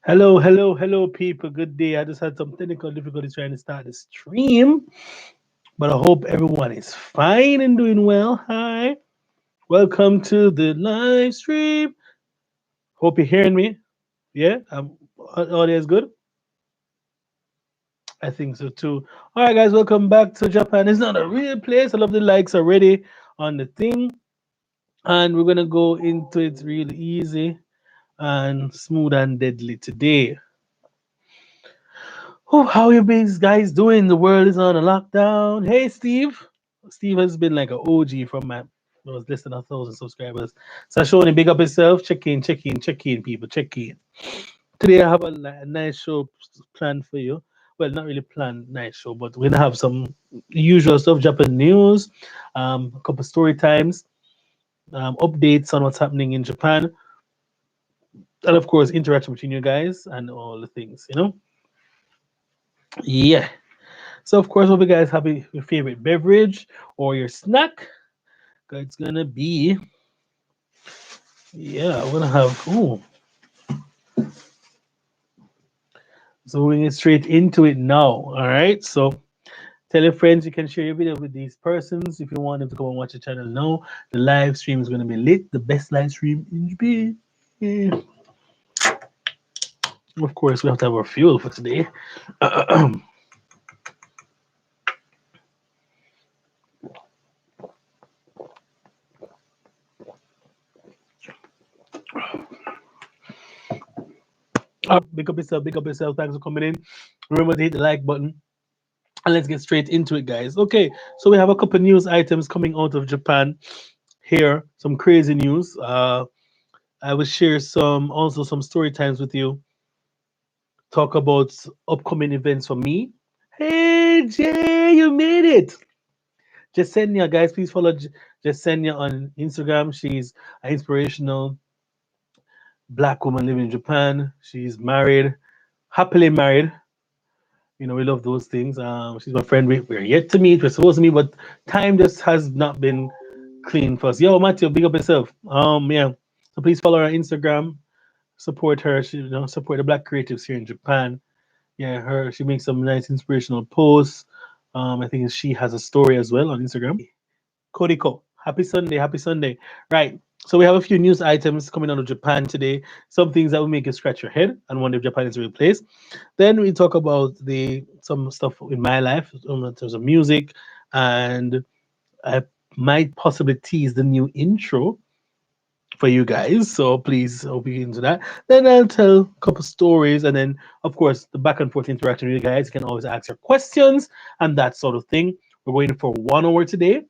Hello, hello, hello, people. Good day. I just had some technical difficulties trying to start the stream, but I hope everyone is fine and doing well. Hi, welcome to the live stream. Hope you're hearing me. Yeah, audio is good. I think so too. All right, guys, welcome back to Japan. It's not a real place. I love the likes already on the thing, and we're gonna go into it real easy and smooth and deadly today. Oh, how you guys doing? The world is on a lockdown. Hey, Steve. Steve has been like an OG from my was less than 1,000 subscribers. So Shoni, big up yourself. Check in, people. Check in. Today I have a nice show planned for you. Well, not really planned nice show, but we're gonna have some usual stuff, Japan news, a couple story times, updates on what's happening in Japan, and of course interaction between you guys and all the things. Yeah. So of course, hope you guys have your favorite beverage or your snack. It's gonna be yeah, we're gonna have so we're gonna get straight into it now. All right. So tell your friends you can share your video with these persons if you want them to come and watch the channel now. The live stream is gonna be lit, the best live stream in Japan. Yeah. Of course, we have to have our fuel for today. Big up yourself, big up yourself. Thanks for coming in. Remember to hit the like button. And let's get straight into it, guys. Okay, so we have a couple news items coming out of Japan here. Some crazy news. I will share some story times with you. Talk about upcoming events for me. Hey Jay, you made it. Jasenia, guys, please follow Jasenia on Instagram. She's an inspirational black woman living in Japan. She's married, happily married. We love those things. She's my friend. We're yet to meet. We're supposed to meet, but time just has not been clean for us. Yo, Matthew, big up yourself. Yeah. So please follow her on Instagram. Support her. Support the black creatives here in Japan. Yeah, she makes some nice inspirational posts. I think she has a story as well on Instagram. Kodiko. Happy Sunday, happy Sunday. Right. So we have a few news items coming out of Japan today. Some things that will make you scratch your head and wonder if Japan is a real place. Then we talk about the some stuff in my life in terms of music, and I might possibly tease the new intro for you guys. So please hope you into that. Then I'll tell a couple stories, and then of course the back and forth interaction with you guys. You can always ask your questions and that sort of thing. We're going for 1 hour today,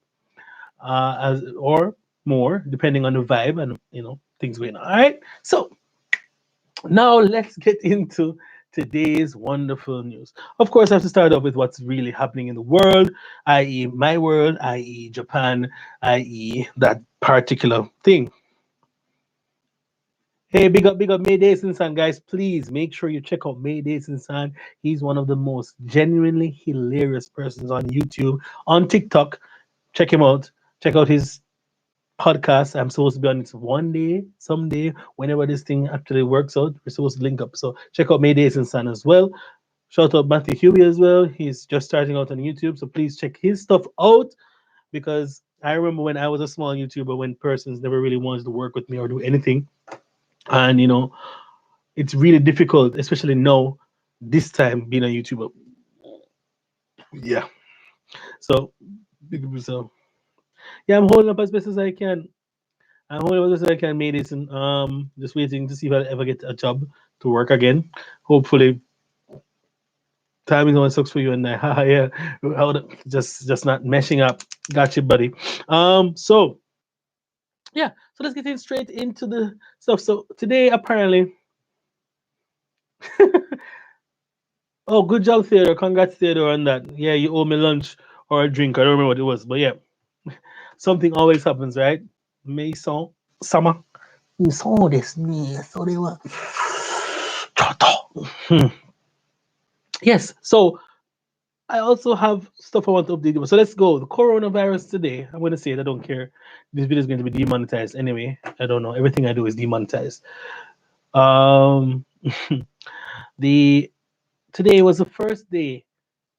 as or more, depending on the vibe and things going on. All right. So now let's get into today's wonderful news. Of course, I have to start off with what's really happening in the world, i.e., my world, i.e., Japan, i.e., that particular thing. Hey, big up Mayday San, guys. Please make sure you check out Mayday San. He's one of the most genuinely hilarious persons on YouTube, on TikTok. Check him out. Check out his podcast. I'm supposed to be on it one day, someday, whenever this thing actually works out. We're supposed to link up. So check out Maydays and Son as well. Shout out Matthew Huey as well. He's just starting out on YouTube. So please check his stuff out, because I remember when I was a small YouTuber when persons never really wanted to work with me or do anything. And it's really difficult, especially now, this time being a YouTuber. Yeah. So big up yourself. Yeah, I'm holding up as best as I can. I'm hoping as I can make this, and just waiting to see if I ever get a job to work again. Hopefully, timing always sucks for you and I. Haha, yeah, just not meshing up. Got you, buddy. So yeah, so let's get in straight into the stuff. So today, apparently, oh, good job, Theodore. Congrats, Theodore, on that. Yeah, you owe me lunch or a drink. I don't remember what it was, but yeah, something always happens, right? Mason, summer. そうですね。それは。ちょっと。Yes. So I also have stuff I want to update you. So let's go. The coronavirus today. I'm going to say it. I don't care. This video is going to be demonetized anyway. I don't know. Everything I do is demonetized. the Today was the first day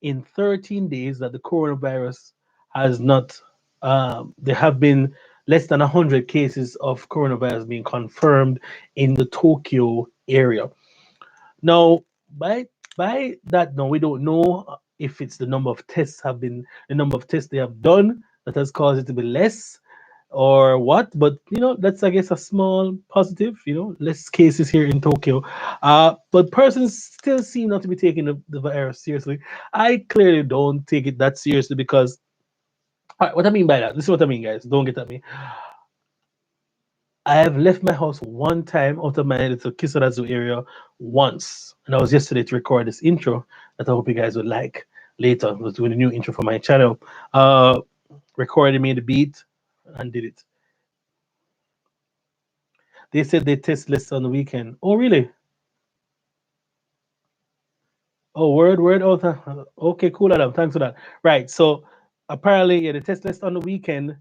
in 13 days that the coronavirus has not. There have been less than 100 cases of coronavirus being confirmed in the Tokyo area. Now, by that, now we don't know if it's the number of tests they have done that has caused it to be less or what. But that's, I guess, a small positive. Less cases here in Tokyo. But persons still seem not to be taking the virus seriously. I clearly don't take it that seriously because, all right, what I mean by that, this is what I mean, guys. Don't get at me. I have left my house one time out of my little Kisarazu area once, and that was yesterday to record this intro that I hope you guys would like later. I was doing a new intro for my channel. Uh, Recorded, made a beat, and did it. They said they test less on the weekend. Oh, really? Oh, word, word. Oh, okay, cool, Adam. Thanks for that. Right. So apparently, yeah, they test less on the weekend,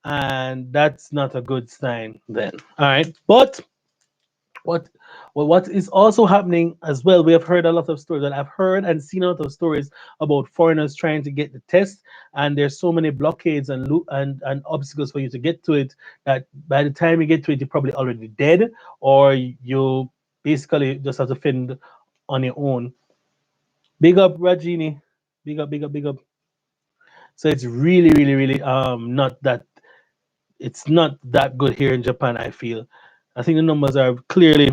and that's not a good sign then. All right. But what what is also happening as well, we have heard a lot of stories, and I've heard and seen a lot of stories about foreigners trying to get the test, and there's so many blockades and obstacles for you to get to it that by the time you get to it, you're probably already dead, or you basically just have to fend on your own. Big up, Rajini. Big up, big up, big up. So it's really, really, really not that it's not that good here in Japan, I feel. I think the numbers are clearly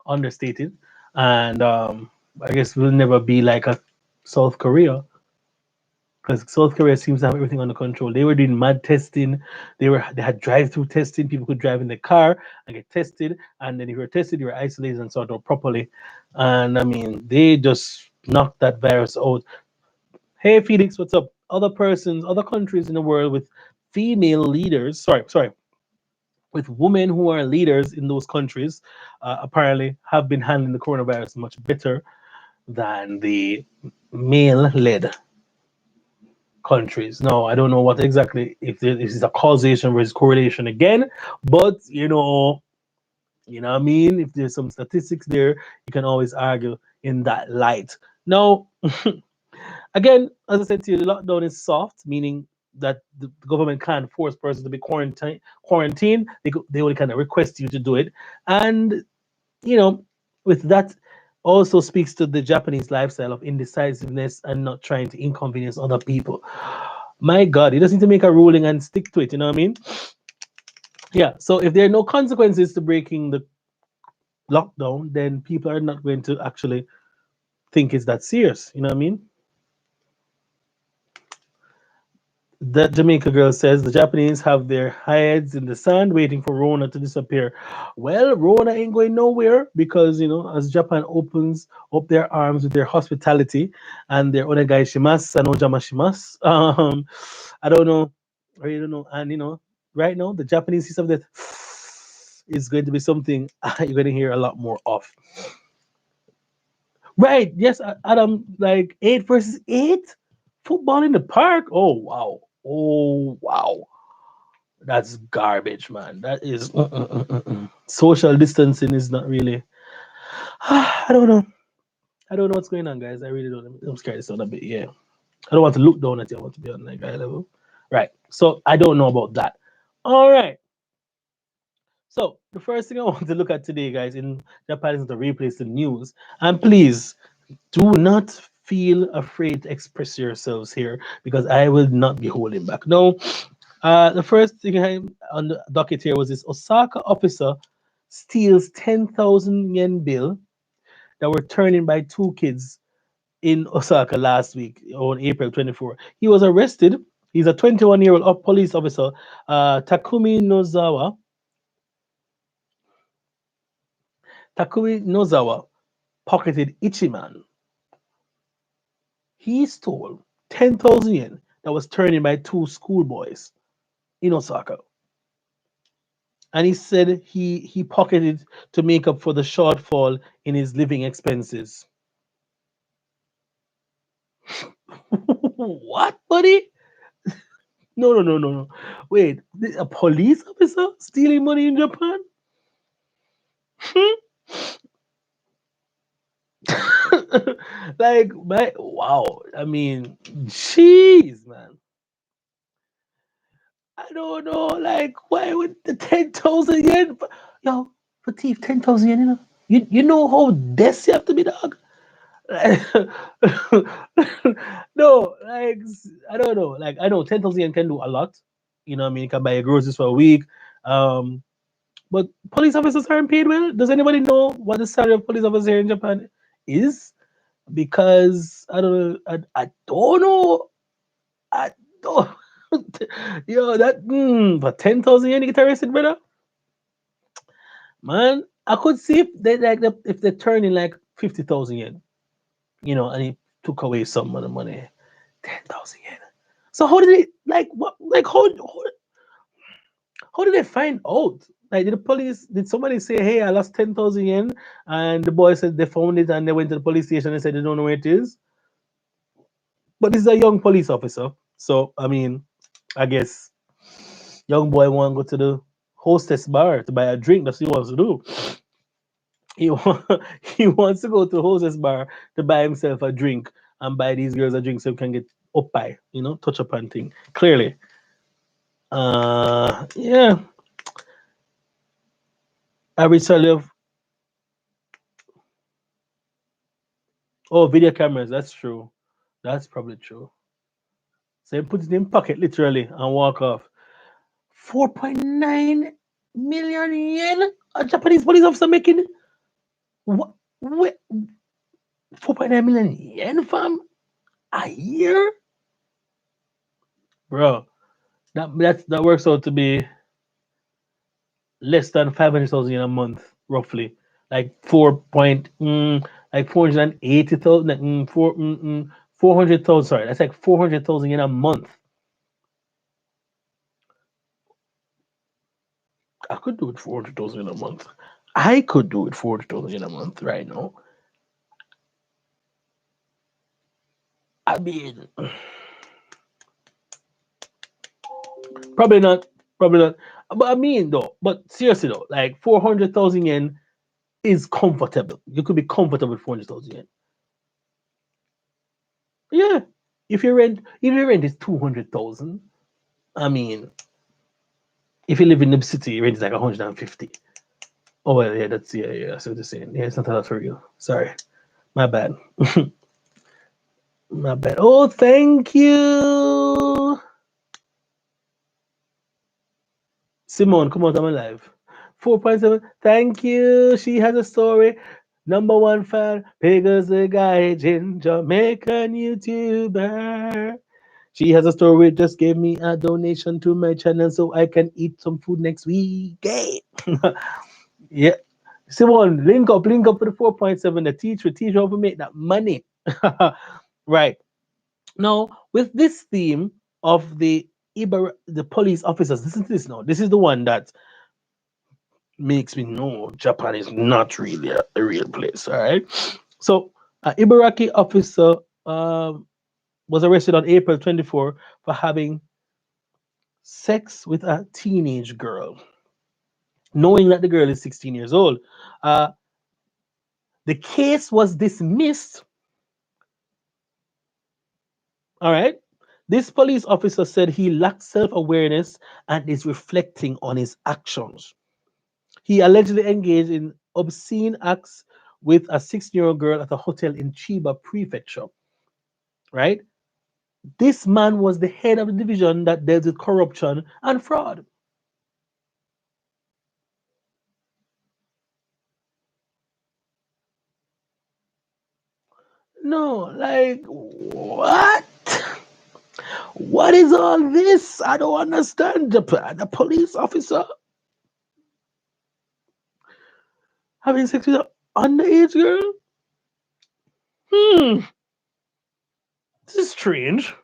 understated, and I guess we'll never be like a South Korea because South Korea seems to have everything under control. They were doing mad testing. They had drive-through testing. People could drive in the car and get tested, and then if you were tested, you were isolated and sorted out properly. And I mean, they just knocked that virus out. Hey, Felix, what's up? Other persons, other countries in the world with female leaders. Sorry, with women who are leaders in those countries, apparently have been handling the coronavirus much better than the male-led countries. Now, I don't know what exactly if this is a causation versus correlation again, but what I mean. If there's some statistics there, you can always argue in that light. Now, again, as I said to you, the lockdown is soft, meaning that the government can't force persons to be quarantined. They only kind of request you to do it, and you know, with that also speaks to the Japanese lifestyle of indecisiveness and not trying to inconvenience other people. My God, he doesn't need to make a ruling and stick to it. You know what I mean? Yeah. So if there are no consequences to breaking the lockdown, then people are not going to actually think it's that serious. You know what I mean? That Jamaica girl says the Japanese have their heads in the sand waiting for Rona to disappear. Well, Rona ain't going nowhere because, as Japan opens up their arms with their hospitality and their onegai shimasu and ojama shimasu, I don't know. I really don't know. And, right now, the Japanese system that is going to be something you're going to hear a lot more of. Right. Yes, Adam, like 8 versus 8 football in the park. Oh, wow. Oh, wow. That's garbage, man. That is social distancing is not really. I don't know. I don't know what's going on, guys. I really don't. I'm scared this out a bit. Yeah, I don't want to look down at you. I want to be on like eye level. Right. So I don't know about that. All right. So the first thing I want to look at today, guys, in Japan is to replace the news. And please do not feel afraid to express yourselves here because I will not be holding back. No, the first thing on the docket here was this Osaka officer steals 10,000 yen bill that were turned in by two kids in Osaka last week on April 24. He was arrested. He's a 21-year-old police officer, Takumi Nozawa. Takumi Nozawa pocketed Ichiman. He stole 10,000 yen that was turned in by two schoolboys in Osaka. And he said he pocketed to make up for the shortfall in his living expenses. What, buddy? No, no, no, no, no. Wait, a police officer stealing money in Japan? Hmm? Like my wow. I mean, jeez, man. I don't know. Like, why would the 10,000 yen? Yo, for thief 10,000 yen, you know? You know how this you have to be, dog? Like, no, like, I don't know. Like, I know 10,000 yen can do a lot. You know what I mean? You can buy your groceries for a week. Um, but police officers aren't paid well. Does anybody know what the salary of police officers here in Japan is? Because I don't know. I don't know. I don't. Yo, that for 10,000 yen you get arrested, brother. Man, I could see if if they turn in like 50,000 yen, and he took away some of the money. 10,000 yen. So how did they like what like how did they find out? Like did the police did somebody say, hey, I lost 10,000 yen, and the boy said they found it and they went to the police station and said they don't know where it is. But this is a young police officer, so I mean, I guess young boy want to go to the hostess bar to buy a drink. That's what he wants to do. He he wants to go to the hostess bar to buy himself a drink and buy these girls a drink so he can get up by, touch up and thing. Clearly. Yeah. Average salary of video cameras, that's true. That's probably true. So he put it in pocket literally and walk off. 4.9 million yen? A Japanese police officer making what, what 4.9 million yen fam a year? Bro, that works out to be less than 500,000 in a month, roughly. Like 480,000, like 400,000. Sorry, that's like 400,000 in a month. I could do it 400,000 in a month. I could do it 400,000 in a month right now. I mean, probably not, probably not. But I mean, though, but seriously though, like 400,000 yen is comfortable. You could be comfortable with 400,000 yen. Yeah, if your rent is 200,000, I mean, if you live in the city, rent is like 150. Oh well, yeah, yeah. I see what you're saying. Yeah, it's not a lot for you. Sorry, my bad, my bad. Oh, thank you, Simone. Come on, I'm alive. 4.7. Thank you. She has a story. Number one fan, Pegasus the guy in Jamaican YouTuber. She has a story. Just gave me a donation to my channel so I can eat some food next week. Hey. Yeah. Simone, link up with the 4.7. The teacher how to make that money. Right. Now, with this theme of the police officers, listen to this now. This is the one that makes me know Japan is not really a real place. All right. So, Ibaraki officer was arrested on April 24 for having sex with a teenage girl, knowing that the girl is 16 years old. Uh, the case was dismissed. All right. This police officer said he lacks self awareness and is reflecting on his actions. He allegedly engaged in obscene acts with a 16-year-old girl at a hotel in Chiba Prefecture. Right. This man was the head of the division that dealt with corruption and fraud. No, like, what? What is all this? I don't understand. The police officer having sex with an underage girl? Hmm, this is strange.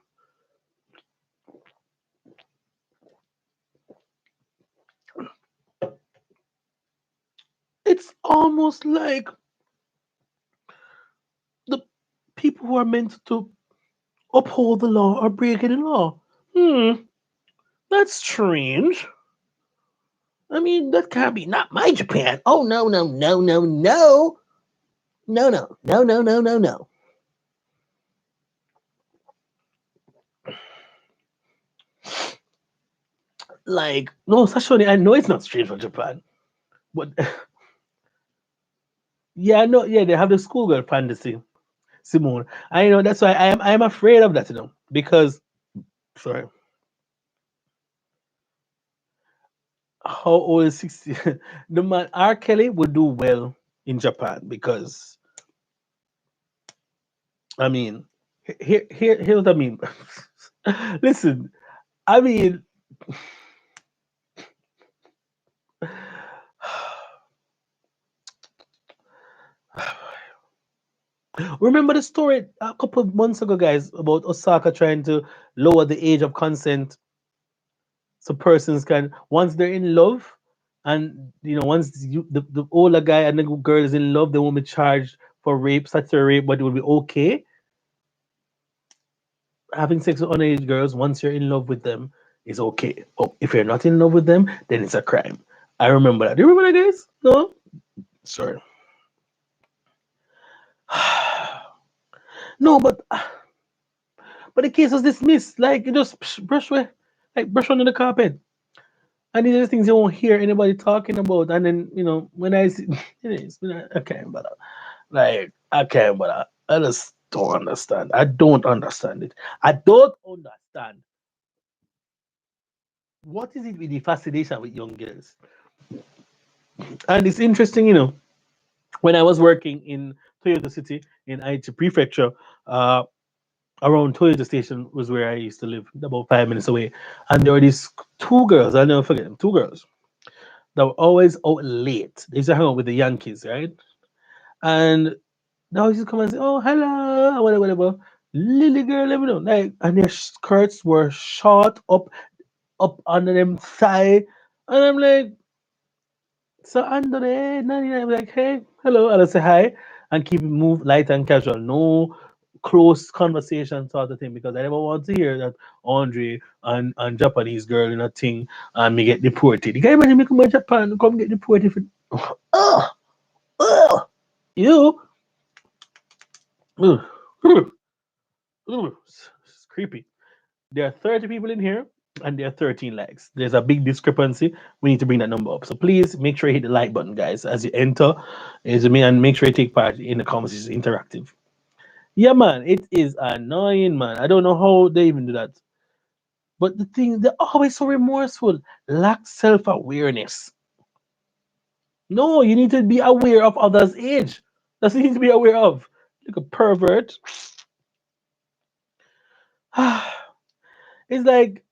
It's almost like the people who are meant to uphold the law are breaking the law. Hmm, that's strange. I mean, that can't be not my Japan. Oh, no, no, no, no, no. No, no, no, no, no, no, no. Like, no, Sashoni, I know it's not strange for Japan, but yeah, I know, yeah, they have the schoolgirl fantasy, Simone. I know that's why I am afraid of that, because sorry, how old is 60? The man R. Kelly would do well in Japan because I mean, here's what I mean. Listen, I mean, remember the story a couple of months ago, guys, about Osaka trying to lower the age of consent so persons can, once they're in love, and once the older guy and the girl is in love, they won't be charged for rape, statutory rape, but it will be okay having sex with underage girls once you're in love with them is okay. But if you're not in love with them, then it's a crime. I remember that. Do you remember that, guys? No? Sorry. No, but the case was dismissed. Like you just brush away, like brush under the carpet. And these are the things you won't hear anybody talking about. And then, when I see anyways, I can't bother. Like I can't bother. I just don't understand. I don't understand it. I don't understand. What is it with the fascination with young girls? And it's interesting, when I was working in Toyota City in Aichi Prefecture, uh, around Toyota Station was where I used to live, about 5 minutes away. And there were these two girls, I'll never forget them, two girls that were always out late. They used to hang out with the Yankees, right? And they always used to come and say, "Oh, hello," whatever, whatever. Lily girl, let me know. Like, and their skirts were short up under them thigh. And I'm like, so under there, I'm like, hey, hello, and I say hi and keep it move light and casual. No close conversation sort of thing because I never want to hear that Andre and Japanese girl in a thing and me get deported. You can imagine me come to Japan come get deported for oh, oh, you ugh, ugh, ugh, it's creepy. There are 30 people in here and there are 13 likes. There's a big discrepancy. We need to bring that number up. So please make sure you hit the like button, guys, as you enter. Is me and make sure you take part in the conversation. It's interactive. Yeah, man, it is annoying, man. I don't know how they even do that. But the thing, they're always so remorseful. Lack self awareness. No, you need to be aware of others' age. That's what you need to be aware of. Like a pervert. It's like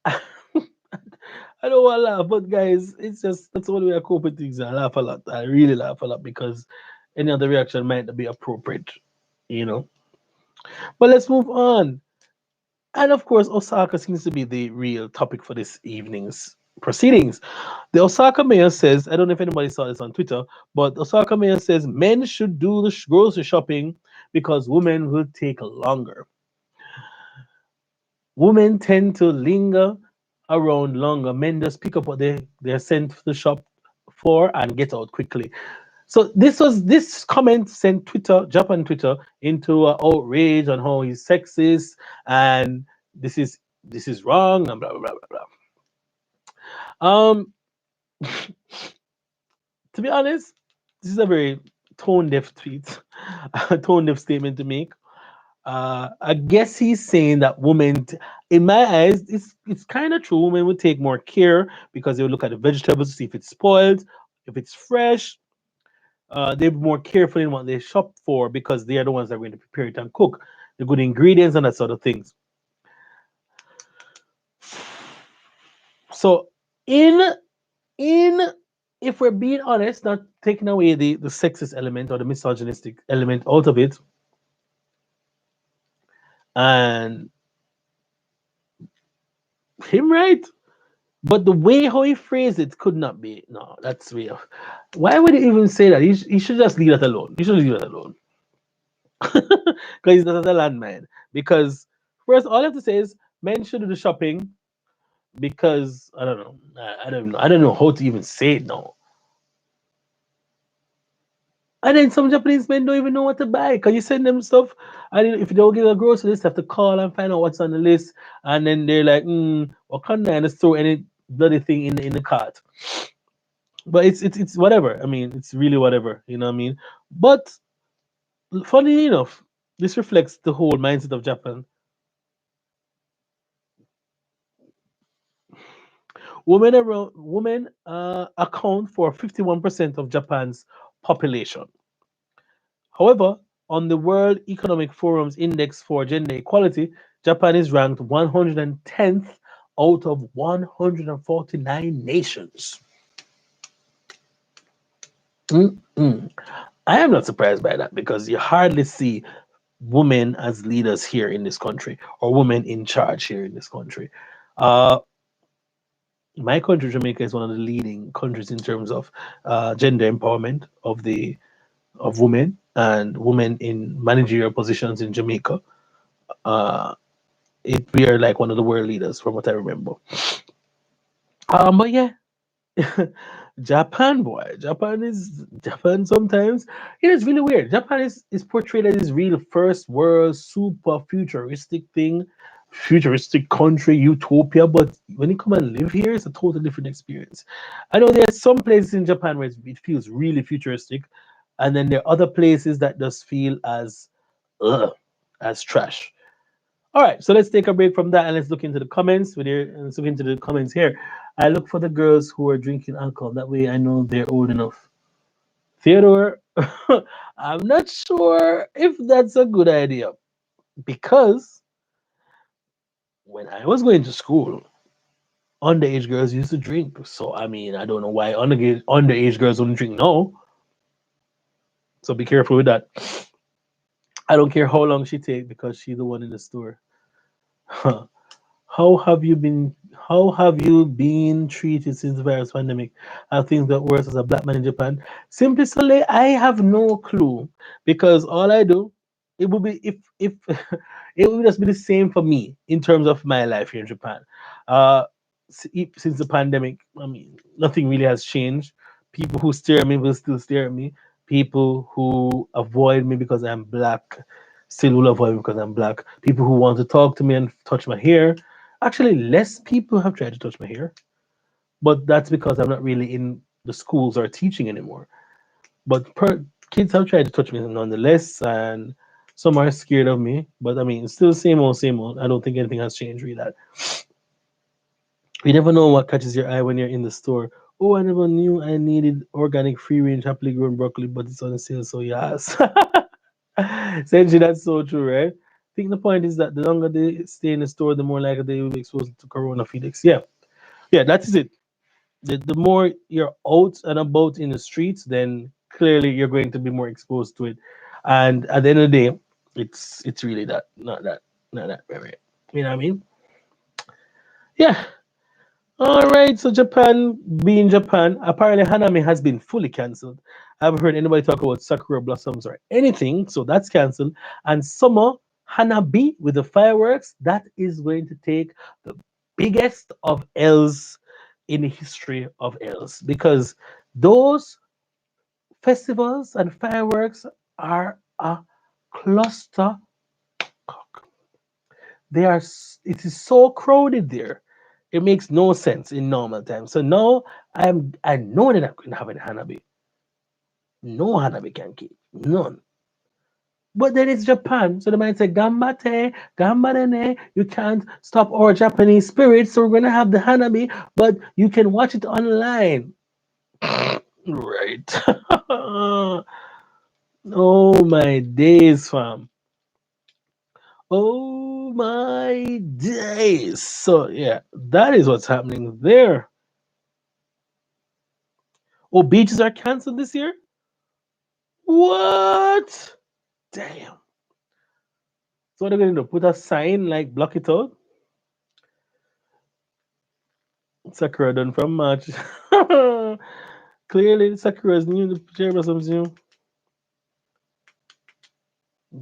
I don't want to laugh, but guys, it's just that's the only way I cope with things. I laugh a lot. I really laugh a lot because any other reaction might not be appropriate, you know. But let's move on. And of course, Osaka seems to be the real topic for this evening's proceedings. The Osaka mayor says, I don't know if anybody saw this on Twitter, but Osaka mayor says men should do the grocery shopping because women will take longer. Women tend to linger around longer. Men just pick up what they're sent to the shop for and get out quickly. So this comment sent Japan Twitter into outrage on how he's sexist and this is wrong and blah blah blah blah blah. To be honest, this is a very tone deaf tweet, a tone deaf statement to make. I guess he's saying that in my eyes, it's kind of true. Women would take more care because they would look at the vegetables to see if it's spoiled, if it's fresh. They're more careful in what they shop for because they are the ones that are going to prepare it and cook the good ingredients and that sort of things. So, in in if we're being honest, not taking away the sexist element or the misogynistic element out of it, and him right. But the way how he phrased it could not be. No, that's real. Why would he even say that? He should just leave that alone. He should leave that alone. Because he's not a landman. Because first, all I have to say is men should do the shopping because I don't know. I don't know. I don't know how to even say it now. And then some Japanese men don't even know what to buy. Cause you send them stuff, and if you don't get a grocery list, they have to call and find out what's on the list. And then they're like, what can I just throw any bloody thing in the cart? But it's whatever. I mean, it's really whatever. You know what I mean? But funny enough, this reflects the whole mindset of Japan. Women account for 51% of Japan's population. However, on the World Economic Forum's Index for Gender Equality, Japan is ranked 110th out of 149 nations. Mm-mm. I am not surprised by that because you hardly see women as leaders here in this country or women in charge here in this country. Uh, my country, Jamaica, is one of the leading countries in terms of gender empowerment of women and women in managerial positions in Jamaica. Uh, we are like one of the world leaders from what I remember. But yeah, Japan, boy, Japan. Sometimes it is really weird. Japan is portrayed as this real first world, super futuristic thing, futuristic country, utopia. But when you come and live here, it's a totally different experience. I know there's some places in Japan where it feels really futuristic, and then there are other places that just feel ugh, as trash. All right, so let's take a break from that and let's look into the comments. Let's look into the comments here. I look for the girls who are drinking alcohol. That way, I know they're old enough. Theodore, I'm not sure if that's a good idea because when I was going to school, underage girls used to drink. So I mean, I don't know why underage girls don't drink now. So be careful with that. I don't care how long she take because she's the one in the store. How have you been? How have you been treated since the virus pandemic? Have things got worse as a black man in Japan? Simply, Soleil, I have no clue because all I do, it would be if it would just be the same for me in terms of my life here in Japan. Uh, since the pandemic, I mean, nothing really has changed. People who stare at me will still stare at me. People who avoid me because I'm black still will avoid me because I'm black. People who want to talk to me and touch my hair. Actually, less people have tried to touch my hair, but that's because I'm not really in the schools or teaching anymore. But kids have tried to touch me nonetheless, and some are scared of me. But I mean, it's still same old, same old. I don't think anything has changed really. That you never know what catches your eye when you're in the store. Oh, I never knew I needed organic, free range, happily grown broccoli, but it's on sale, so yes. Essentially, that's so true, right? I think the point is that the longer they stay in the store, the more likely they will be exposed to Corona, Felix. Yeah, yeah, that is it. The more you're out and about in the streets, then clearly you're going to be more exposed to it. And at the end of the day, it's really that, not that very. You know what I mean? Yeah. All right. So Japan, being Japan, apparently Hanami has been fully cancelled. I haven't heard anybody talk about sakura blossoms or anything, so that's cancelled. And summer Hanabi with the fireworks, that is going to take the biggest of L's in the history of L's because those festivals and fireworks are a cluster. It is so crowded there. It makes no sense in normal times. So now I know they're not going to have any Hanabi. No Hanabi can keep. None. But then it's Japan, so they might say Gambate, Gambarene, you can't stop our Japanese spirit, so we're gonna have the Hanabi, but you can watch it online. Right. Oh my days, fam. Oh my days. So yeah, that is what's happening there. Oh, beaches are canceled this year? What? Damn. So what are they gonna do? Put a sign like block it out? Sakura done from March. Clearly Sakura is new to cherry blossoms new.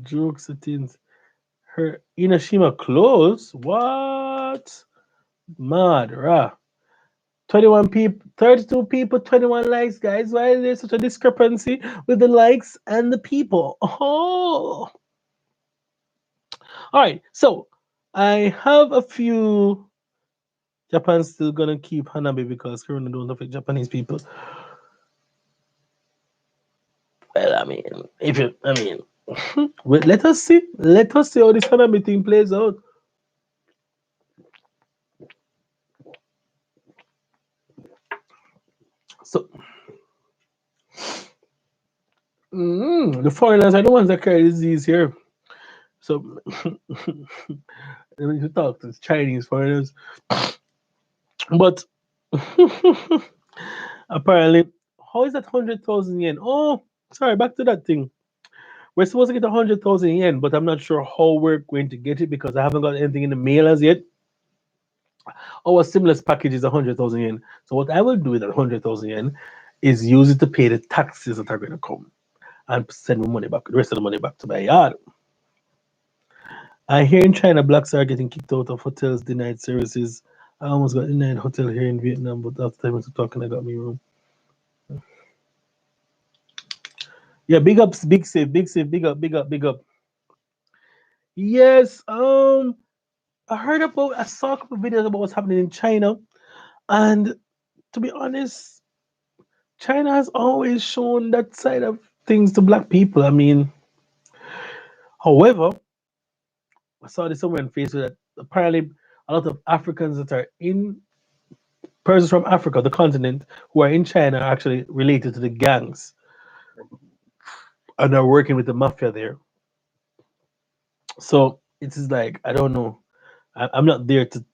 Jokes it is. Her Inashima clothes? What? Mad, rah. 21 people, 32 people, 21 likes, guys. Why is there such a discrepancy with the likes and the people? Oh, all right. So I have a few. Japan's still gonna keep Hanabi because Corona don't affect Japanese people. Well, I mean, if you, I mean, well, let us see. Let us see how this Hanabi thing plays out. So, the foreigners are the ones that carry disease here. So, when you talk to Chinese foreigners, but apparently, how is that 100,000 yen? Oh, sorry, back to that thing. We're supposed to get 100,000 yen, but I'm not sure how we're going to get it because I haven't got anything in the mail as yet. Our stimulus package is 100,000 yen. So what I will do with that 100,000 yen is use it to pay the taxes that are going to come and send my money back, the rest of the money back to my yard. I hear in China, blacks are getting kicked out of hotels, denied services. I almost got denied hotel here in Vietnam, but after time I was talking, I got me room. Yeah, big ups, big save, big up, big up, big up. Yes, I saw a couple of videos about what's happening in China, and to be honest, China has always shown that side of things to black people. I mean, however, I saw this somewhere on Facebook that apparently a lot of Africans that are in persons from Africa, the continent, who are in China are actually related to the gangs and are working with the mafia there. So it is like I don't know. I'm not there to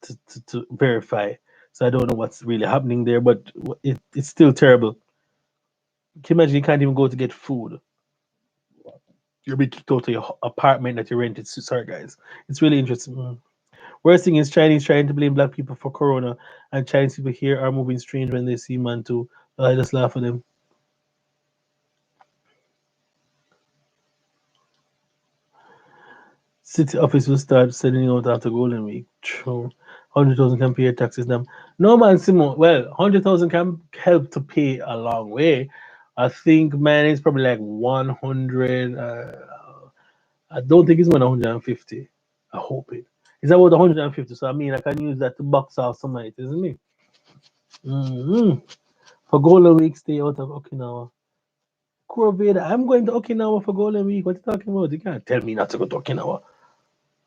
verify, so I don't know what's really happening there. But it's still terrible. Can you imagine you can't even go to get food? You're being kicked out of your apartment that you rented. Sorry, guys. It's really interesting. Worst thing is Chinese trying to blame black people for corona, and Chinese people here are moving strange when they see man too. I just laugh at them. City office will start sending out after Golden Week. True. 100,000 can pay your taxes now. No man, Simon. Well, 100,000 can help to pay a long way. I think man it's probably like 100. I don't think it's more than 150. I hope it. It's about 150. So I mean I can use that to box off some night, isn't it? Mm-hmm. For Golden Week, stay out of Okinawa. Kurveda, I'm going to Okinawa for Golden Week. What you talking about? You can't tell me not to go to Okinawa.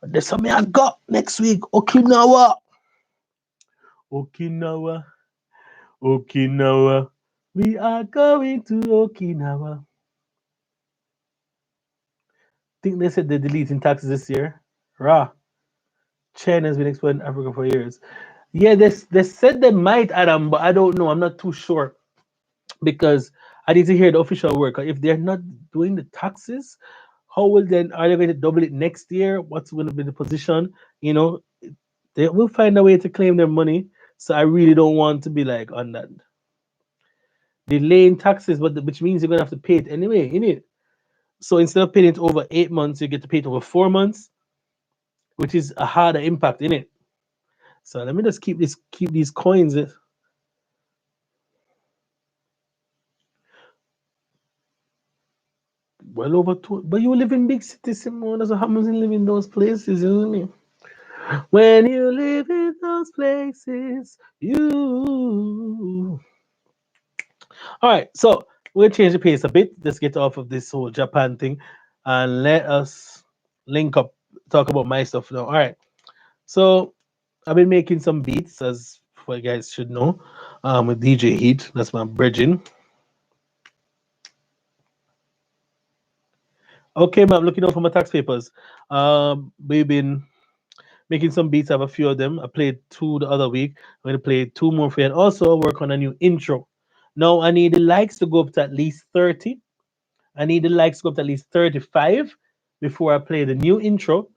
There's something I got next week. Okinawa. Okinawa. Okinawa. We are going to Okinawa. Think they said they're deleting taxes this year. Rah. China has been exploiting Africa for years. Yeah, they said they might, Adam, but I don't know. I'm not too sure because I need to hear the official word. 'Cause if they're not doing the taxes, how will then are they going to double it next year? What's going to be the position? You know, they will find a way to claim their money. So I really don't want to be like on that delaying taxes, but which means you're gonna have to pay it anyway, innit? So instead of paying it over 8 months, you get to pay it over 4 months, which is a harder impact, innit? So let me just keep these coins. Well over two, but you live in big cities, Simone. That's what happens in living in those places, isn't it? When you live in those places, you. All right, so we'll change the pace a bit. Let's get off of this whole Japan thing, and let us link up, talk about my stuff now. All right, so I've been making some beats, as you guys should know, with DJ Heat. That's my bridging. Okay, man, I'm looking out for my tax papers. We've been making some beats. I have a few of them. I played two the other week. I'm gonna play two more for you, and also work on a new intro. Now I need the likes to go up to at least 30. I need the likes to go up to at least 35 before I play the new intro,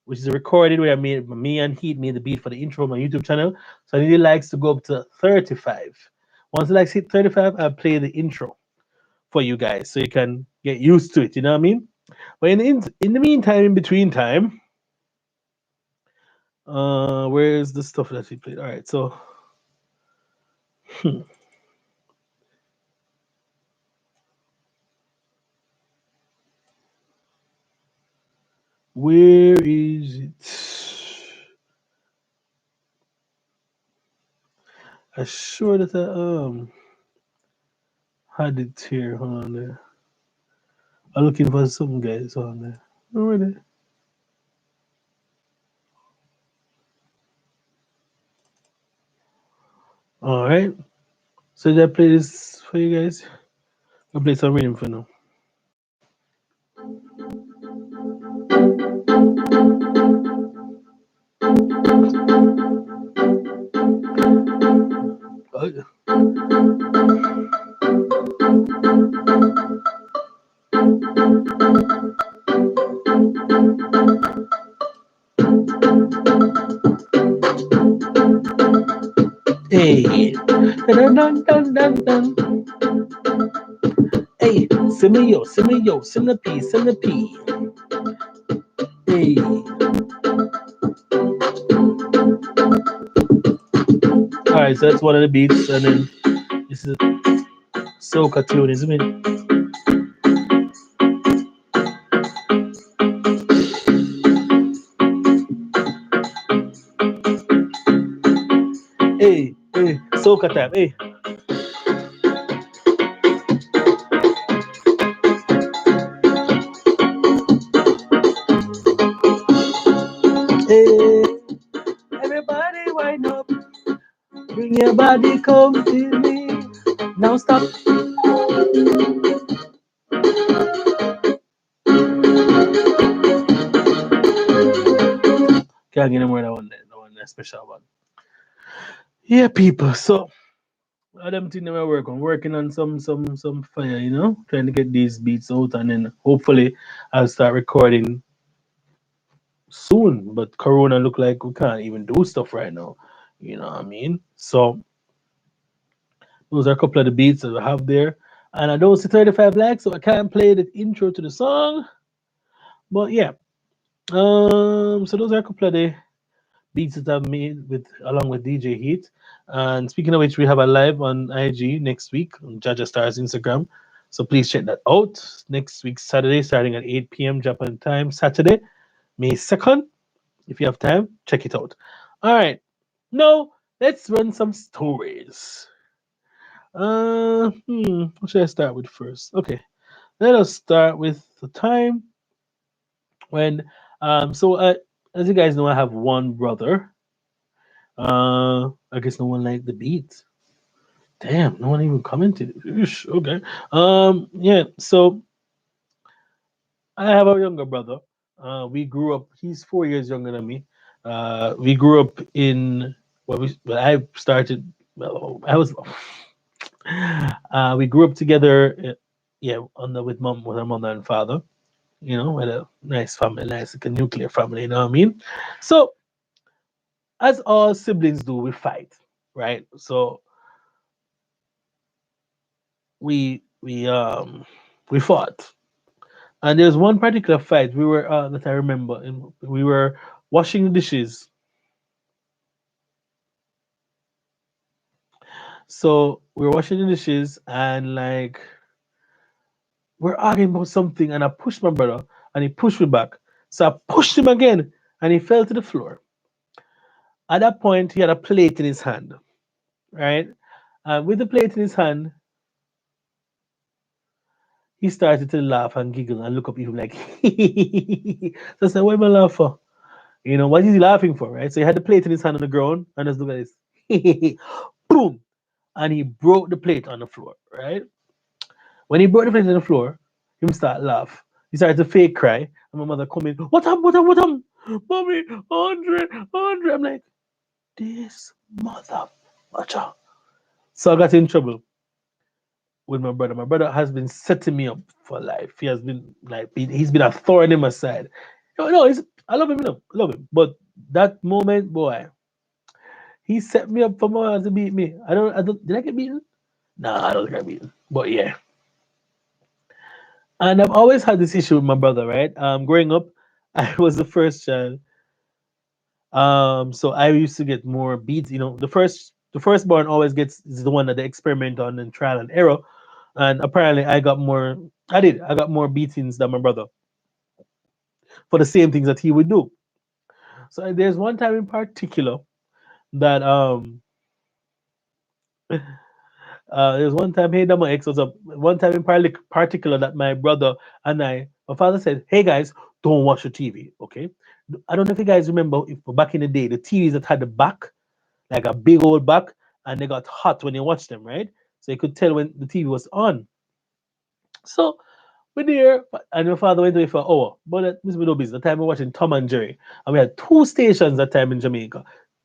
which is recorded where I made me and Heat made the beat for the intro on my YouTube channel. So I need the likes to go up to 35. Once the likes hit 35, I'll play the intro for you guys so you can get used to it. You know what I mean? But in the meantime, in between time, where's the stuff that we played? All right, so Hmm. Where is it? I sure that I had it here. Hold on there. I'm looking for some guys on there. Already. All right. So did I play this for you guys? I'll play some rhythm for now. Uh, Hey, dun dun dun dun dun. Hey, send me yo, send the P, send the P. Hey, all right, so that's one of the beats, and then this is soca tune, isn't it? Hey, soca time. Hey, hey, everybody wind up, bring your body, come to me. Now stop. Can't get any more than one, that one, that special one. Yeah, people. So all them things that we're working on some fire, trying to get these beats out, and then hopefully I'll start recording soon. But Corona look like we can't even do stuff right now. You know what I mean? So those are a couple of the beats that we have there. And I don't see 35 likes, so I can't play the intro to the song. But yeah. So those are a couple of the beats that I've made with along with DJ Heat. And speaking of which, we have a live on IG next week on Jaja Star's Instagram. So please check that out. Next week, Saturday, starting at 8 p.m. Japan time. Saturday, May 2nd. If you have time, check it out. All right. Now, let's run some stories. What should I start with first? Okay. Let us start with the time when, as you guys know, I have one brother. I guess no one liked the beat. Damn, no one even commented. Eesh, okay. Yeah. So I have a younger brother. We grew up. He's 4 years younger than me. We grew up in. Well, I started. Well, I was. We grew up together. Yeah, with mom, with our mother and father. With a nice family, nice like a nuclear family. You know what I mean? So as all siblings do, we fight, right? So we fought, and there's one particular fight we were that I remember, and we were washing the dishes. So we were washing the dishes, and like we're arguing about something, and I pushed my brother, and he pushed me back. So I pushed him again, and he fell to the floor. At that point, he had a plate in his hand, right? With the plate in his hand, he started to laugh and giggle and look up at him like, so I said, what am I laughing for? What is he laughing for, right? So he had the plate in his hand on the ground and just look at this. Boom! And he broke the plate on the floor, right? When he broke the plate on the floor, him start laugh. He started to fake cry. And my mother come in, what up, what up, what up? Mommy, 100. I'm like, this mother, watcha. So I got in trouble with my brother. My brother has been setting me up for life. He has been like he's been a thorn in my side. No, I love him, I love him. But that moment, boy, he set me up for more to beat me. I don't did I get beaten? Nah, I don't think I got beaten. But yeah. And I've always had this issue with my brother, right? Growing up, I was the first child. So I used to get more beats. The first The firstborn always gets is the one that they experiment on and trial and error. And apparently, I got more. I got more beatings than my brother for the same things that he would do. So there's one time in particular that there's one time, hey, that my ex was up. One time in particular that my brother and my father said, hey guys, don't watch the TV, okay? I don't know if you guys remember if back in the day, the TVs that had the back, like a big old back, and they got hot when you watched them, right? So you could tell when the TV was on. So we're there, and my father went away for an hour. But this was no business. The time we were watching Tom and Jerry, and we had two stations that time in Jamaica,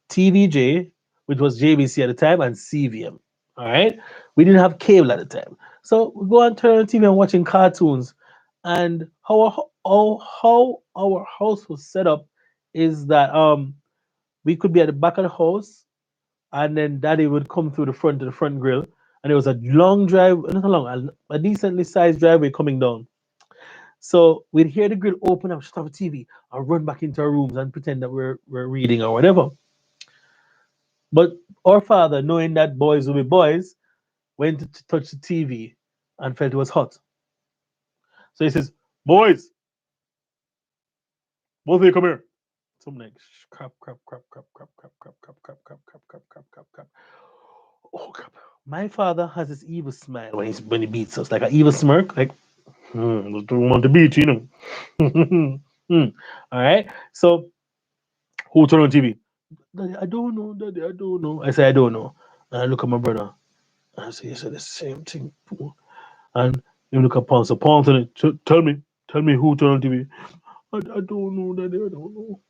TVJ, which was JBC at the time, and CVM. All right, we didn't have cable at the time, so we go and turn on TV and watching cartoons. And how our house was set up is that we could be at the back of the house, and then daddy would come through the front of the front grill, and there was a long drive, not a long, a decently sized driveway coming down. So we'd hear the grill open up, shut off the TV, and run back into our rooms and pretend that we're reading or whatever. But our father, knowing that boys will be boys, went to touch the TV and felt it was hot. So he says, boys, both of you come here. So I'm like, crap, crap, crap, crap, crap, crap, crap, crap, crap, crap, crap, crap, crap, crap, crap. Oh crap. My father has this evil smile when he beats us, like an evil smirk, like, don't want to beat you, know. Hmm. All right. So who turned on TV? Daddy, I don't know, Daddy, I don't know. I say, I don't know. And I look at my brother. And I say, you said the same thing too. And you look at Paul. So Paul told me, tell me who turned on TV. I don't know, Daddy, I don't know.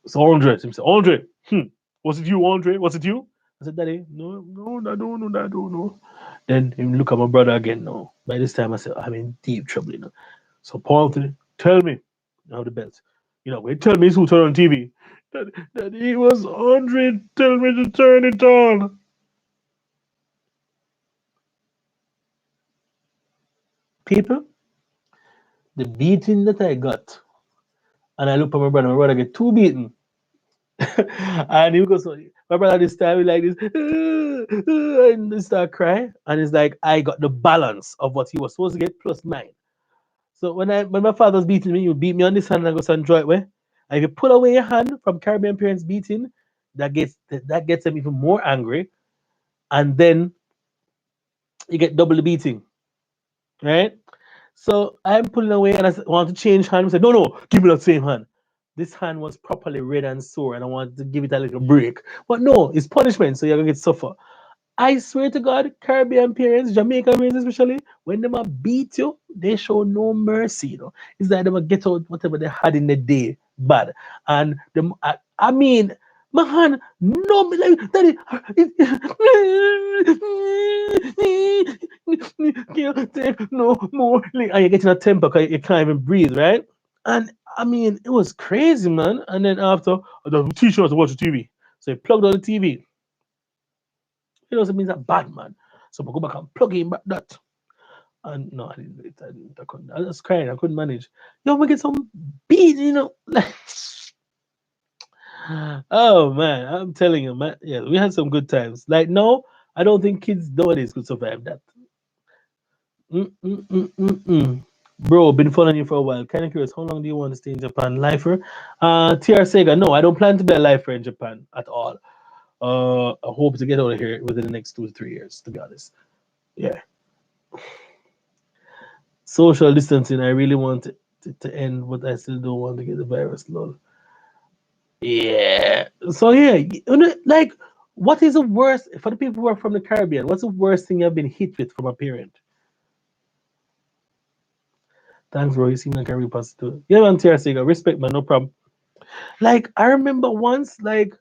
It's Andre. So he said, Andre, was it you, Andre? Was it you? I said, Daddy, no, no, I don't know, I don't know. Then him look at my brother again. No. By this time, I said, I'm in deep trouble, you know. So Paul told me, tell me. Now the belt. You know, wait, tell me who turned on TV. That he was Andre. Tell me to turn it on. People, the beating that I got, and I look at my brother get two beaten. And he goes, my brother this time he like this, and he start crying. And it's like I got the balance of what he was supposed to get plus mine. So when my father's beating me, you beat me on this hand and I go and draw it way. And if you pull away your hand from Caribbean parents beating, that gets them even more angry. And then you get double the beating, right? So I'm pulling away and want to change hand. I said, no, no, give me that same hand. This hand was properly red and sore and I wanted to give it a little break. But no, it's punishment, so you're going to get suffer. I swear to God, Caribbean parents, Jamaican parents especially, when them a beat you, they show no mercy. You know, it's like them a get out whatever they had in the day bad, and them. I mean, man, no, me like daddy, can't take no more. Like, and you're getting a temper because you can't even breathe, right? And I mean, it was crazy, man. And then after, the teacher us to watch the TV, so he plugged on the TV. It doesn't mean that bad man. So I go back and plug in back that. And no, I didn't do it. I couldn't. I was crying. I couldn't manage. Yo, we get some beat, you know. Like, oh man, I'm telling you, man. Yeah, we had some good times. Like, no, I don't think kids nowadays could survive that. Mm-mm-mm-mm-mm. Bro, been following you for a while. Kind of curious, how long do you want to stay in Japan? Lifer? TR Sega, no, I don't plan to be a lifer in Japan at all. I hope to get out of here within the next 2 to 3 years, to be honest. Yeah. Social distancing, I really want it to end, but I still don't want to get the virus, lol. Yeah. So yeah, like, what is the worst for the people who are from the Caribbean? What's the worst thing you've been hit with from a parent? Thanks, bro. You seem like a real positive. Yeah, man, TRC, respect, man, no problem. Like, I remember once, like,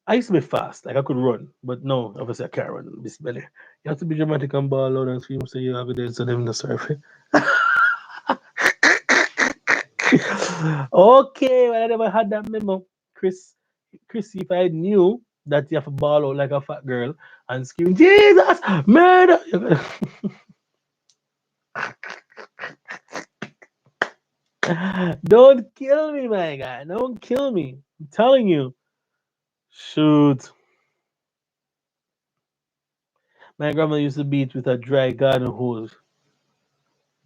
I used to be fast, like I could run, but no, obviously I can't run this belly. You have to be dramatic and ball out and scream, say you have it, so them the surf. Okay, well, I never had that memo, Chris. Chris, if I knew that you have to ball out like a fat girl and scream, Jesus, murder! Don't kill me, my guy. Don't kill me. I'm telling you. Shoot. My grandma used to beat with a dry garden hose.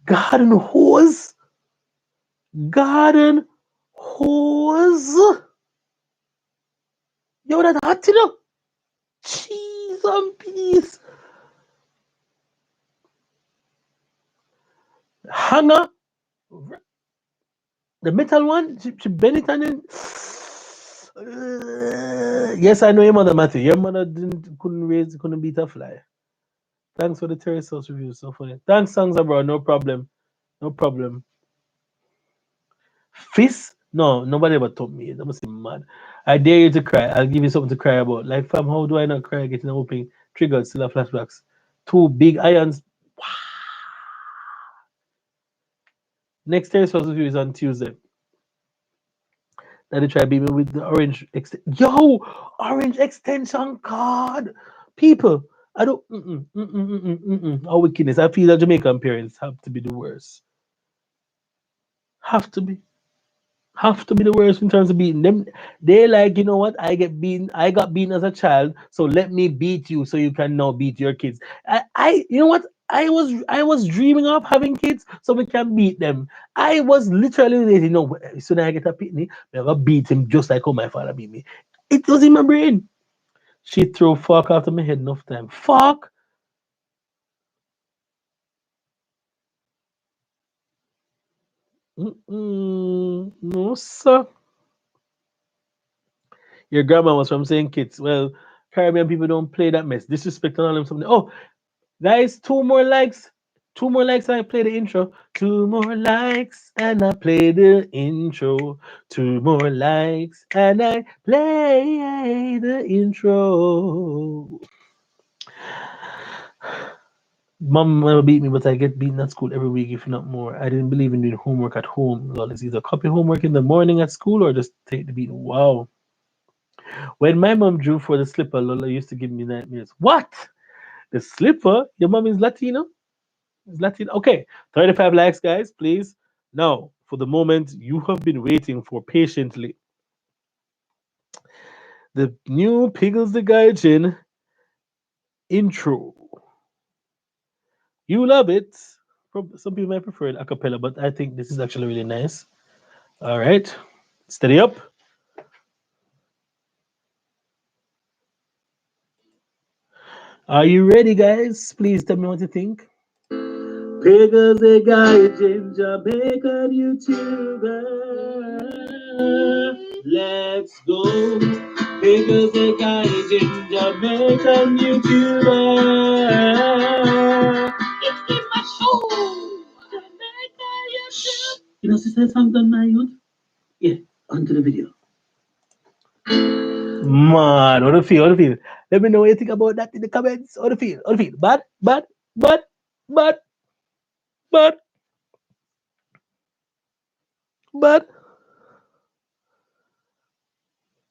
Garden hose? Garden hose? Yo, that hot, you know? Cheese and peas. Hanger. The metal one? She bend it and then. Yes, I know your mother, Matthew. Your mother couldn't beat a fly. Thanks for the Terry Sauce review. So funny. Thanks, songs, bro. No problem. No problem. Fist? No, nobody ever told me. That must be mad. I dare you to cry. I'll give you something to cry about. Like, fam, how do I not cry getting a whooping? Triggered, still have flashbacks. Two big irons. Next Terry Sauce review is on Tuesday. Then they try beat me with the orange Yo, orange extension card. People, I don't. Our wickedness. I feel that Jamaican parents have to be the worst. Have to be. Have to be the worst in terms of beating them. They like, you know what? I get beaten. I got beaten as a child, so let me beat you, so you can now beat your kids. You know what? I was dreaming of having kids, so we can beat them. I was literally, you know, soon I get a pitney, I'm gonna beat him just like how my father beat me. It was in my brain. She threw fuck after my head enough time. Fuck. No, sir. Your grandma was from St. Kitts. Well, Caribbean people don't play that mess. Disrespect and all them something. Oh, guys, two more likes. Two more likes and I play the intro. Two more likes and I play the intro. Two more likes and I play the intro. Mom never beat me, but I get beaten at school every week, if not more. I didn't believe in doing homework at home. Well, it's either copy homework in the morning at school or just take the beating. Wow. When my mom drew for the slipper, Lola used to give me nightmares. What? The slipper? Your mom is Latino? Is Latino? Okay. 35 likes, guys, please. Now, for the moment you have been waiting for patiently, the new Pickles the Gaijin intro. You love it. Some people might prefer it a cappella, but I think this is actually really nice. All right. Steady up. Are you ready, guys? Please tell me what you think. Pickles the Gaijin Jamaican YouTuber. Let's go. Pickles the Gaijin Jamaican YouTuber. It's my show. Jamaica YouTube. You know, sister, song done my youth? Yeah, onto the video. Man, what do you feel? What do you feel? Let me know what you think about that in the comments. What do you feel? What do you feel? Bad, bad, bad, bad, bad, bad.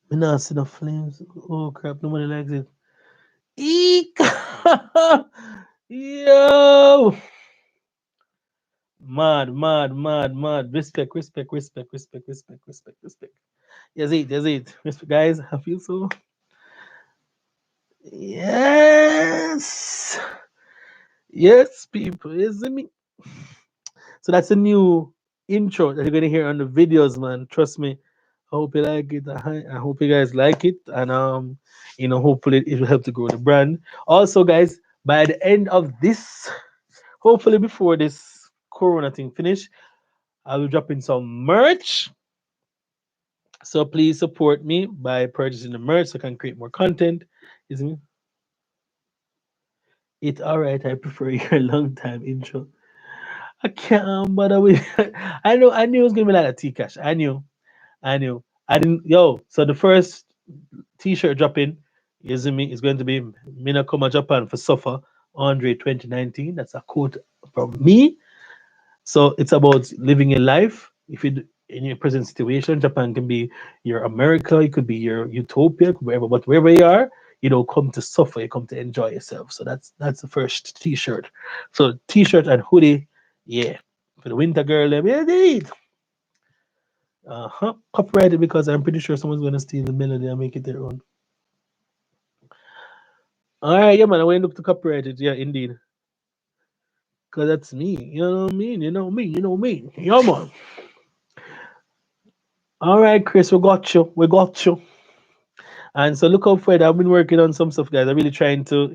Me not see the flames. Oh crap, nobody likes it. Eek! Yo! Mad, mad, mad, mad. Respect, respect, respect, respect, respect, respect, respect. Yes, it, yes, it. Respect, guys. I feel so. Yes. Yes, people. Yes, me. So that's a new intro that you're gonna hear on the videos, man. Trust me. I hope you like it. I hope you guys like it, and hopefully it will help to grow the brand. Also, guys, by the end of this, hopefully before this Corona thing finish, I will drop in some merch. So please support me by purchasing the merch so I can create more content. Isn't it? It's all right. I prefer your long time intro. I can't bother with. I knew it was gonna be like a T cash. I knew. I knew. I didn't. Yo. So the first T-shirt dropping isn't me. It's going to be Mina Koma Japan for Suffer Andre 2019. That's a quote from me. So it's about living your life. If you in your present situation, Japan can be your America, it could be your utopia, wherever. But wherever you are, you don't come to suffer. You come to enjoy yourself. So that's the first T-shirt. So T-shirt and hoodie, yeah. For the winter girl, yeah, they need. Copyrighted because I'm pretty sure someone's gonna steal the melody and make it their own. All right, yeah, man. I went look to copyright it. Yeah, indeed. Cause that's me. You know what I mean? You know me. You know me. Yeah, man. All right, Chris, we got you. We got you. And so look out for it. I've been working on some stuff, guys. I'm really trying to,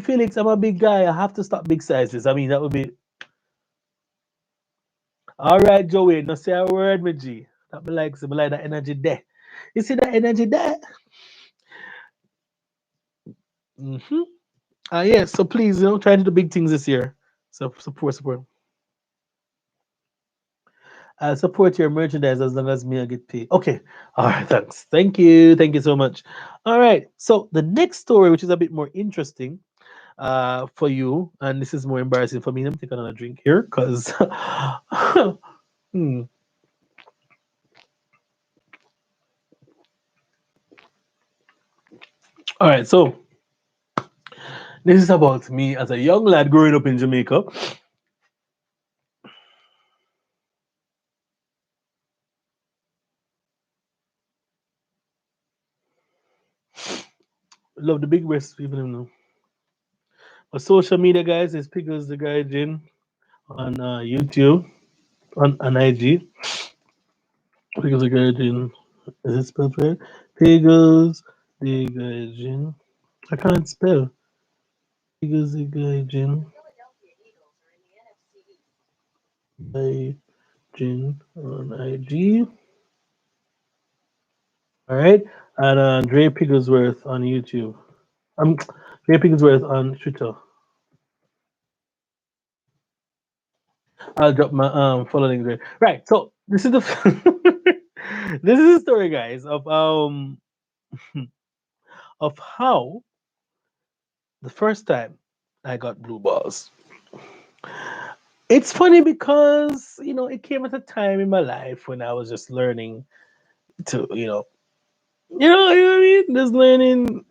Felix, I'm a big guy. I have to stop big sizes. I mean, that would be all right, Joey. Now say a word, my G. That me like that energy there. You see that energy there? Mm-hmm. Yeah. So please, try to do big things this year. So support. Support your merchandise as long as me I get paid. Okay. All right. Thanks. Thank you. Thank you so much. All right. So the next story, which is a bit more interesting, for you, and this is more embarrassing for me. Let me take another drink here, cause. Hmm. All right. So this is about me as a young lad growing up in Jamaica. Love the big West people, know. But social media, guys, is Pickles the Guy Jin on YouTube, on IG. Pickles the Guy Jin. Is it spelled right? Pickles the Guy Jin. I can't spell. Pickles the Guy Jin. Guy Jin on IG. All right. And Dre Pigglesworth on YouTube. Um, Dre Pigglesworth on Twitter. I'll drop my follow link there. Right. So this is the this is the story, guys, of how the first time I got blue balls. It's funny because it came at a time in my life when I was just learning to you know what I mean, just learning.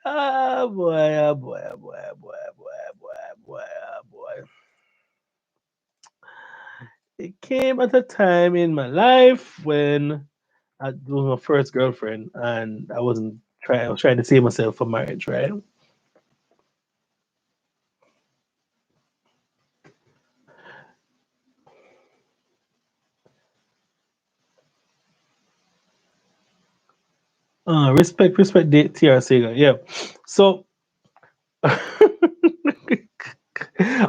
Ah, boy, ah, boy, ah, boy, ah, boy, ah, boy, ah, boy, ah, boy, ah, boy. It came at a time in my life when I was my first girlfriend, and I wasn't trying. I was trying to save myself for marriage, right? Respect, TR Sega. Yeah. So, all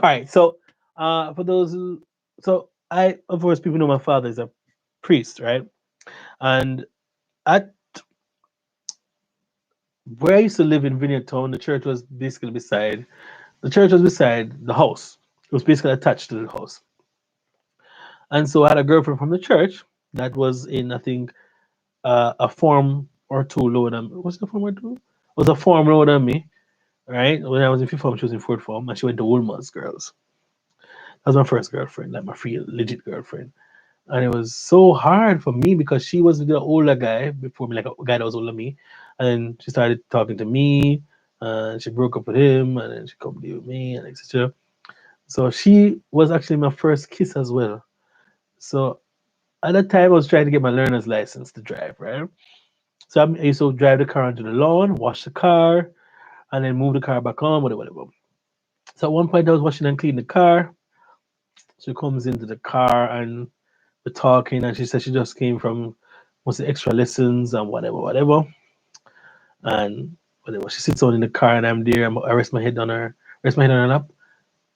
right. So, for those who, so I, of course, people know my father is a priest, right? And at where I used to live in Vineyard Town, the church was basically beside. The church was beside the house. It was basically attached to the house. And so I had a girlfriend from the church that was in, I think, a form or two lower than. What's the form or two? It was a form lower than me, right? When I was in fifth form, she was in fourth form, and she went to Woolmer's Girls. That was my first girlfriend, like my free legit girlfriend. And it was so hard for me because she was the older guy before me, like a guy that was older than me. And she started talking to me, and she broke up with him, and then she come be with me, and etc. So she was actually my first kiss as well. So at that time, I was trying to get my learner's license to drive, right? So I used to drive the car onto the lawn, wash the car, and then move the car back on, whatever. So at one point, I was washing and cleaning the car. She comes into the car and we're talking, and she said she just came from what's the extra lessons and whatever. And whatever, she sits on in the car, and I'm there. I rest my head on her lap,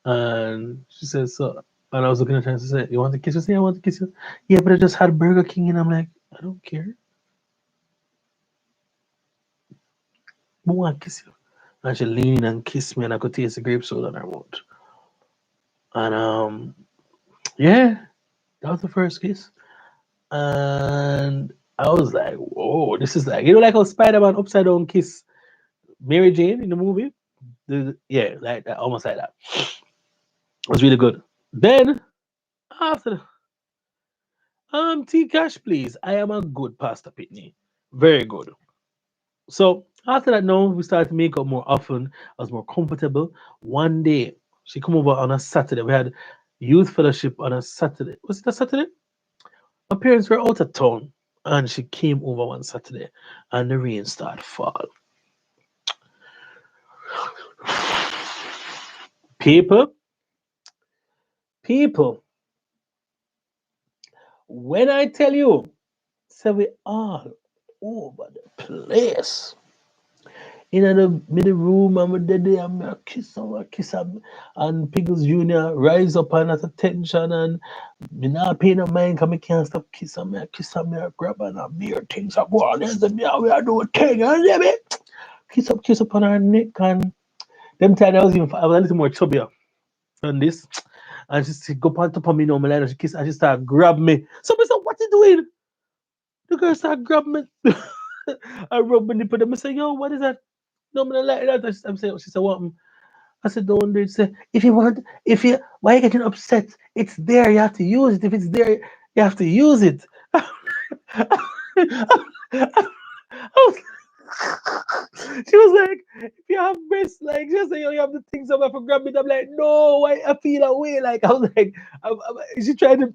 and she says, "So." And I was looking at her and she said, "You want to kiss you?" Say, "I want to kiss you." Yeah, but I just had Burger King, and I'm like, I don't care. I want to kiss you. And she leaned in and kissed me, and I could taste the grape soda in her mouth. And yeah, that was the first kiss. And I was like, whoa, this is like, like how Spider Man upside down kiss Mary Jane in the movie? Yeah, like that, almost like that. It was really good. Then, after T Cash, please. I am a good Pastor Pitney. Very good. So, after that, now we started to make up more often. I was more comfortable. One day, she come over on a Saturday. We had youth fellowship on a Saturday. Was it a Saturday? My parents were out of town, and she came over one Saturday, and the rain started fall. People, people, when I tell you, so we all over the place. In the middle room, I'm with the and me a kiss her, and Pickles Jr. rise up and at attention, and me not paying no mind, cause me can't stop kiss her, me a grab and a mere things are going on, there's me, we are doing thing, and let me kiss up on her neck, and them time I was a little more chubbier than this, and she go on top of me now, my line, and she kiss, and she start grab me. So me say, what you doing? The girl start grab me. I rub my nipple, and I say, yo, what is that? No, I'm not like that. I'm saying, she said, what? I said, don't do it. She said, if you want, if you, why are you getting upset? It's there. You have to use it. If it's there, you have to use it. She was like, if you have breasts, like, just say, you have the things over for grab it. I'm like, no, I feel away. Like, I was like, she tried to,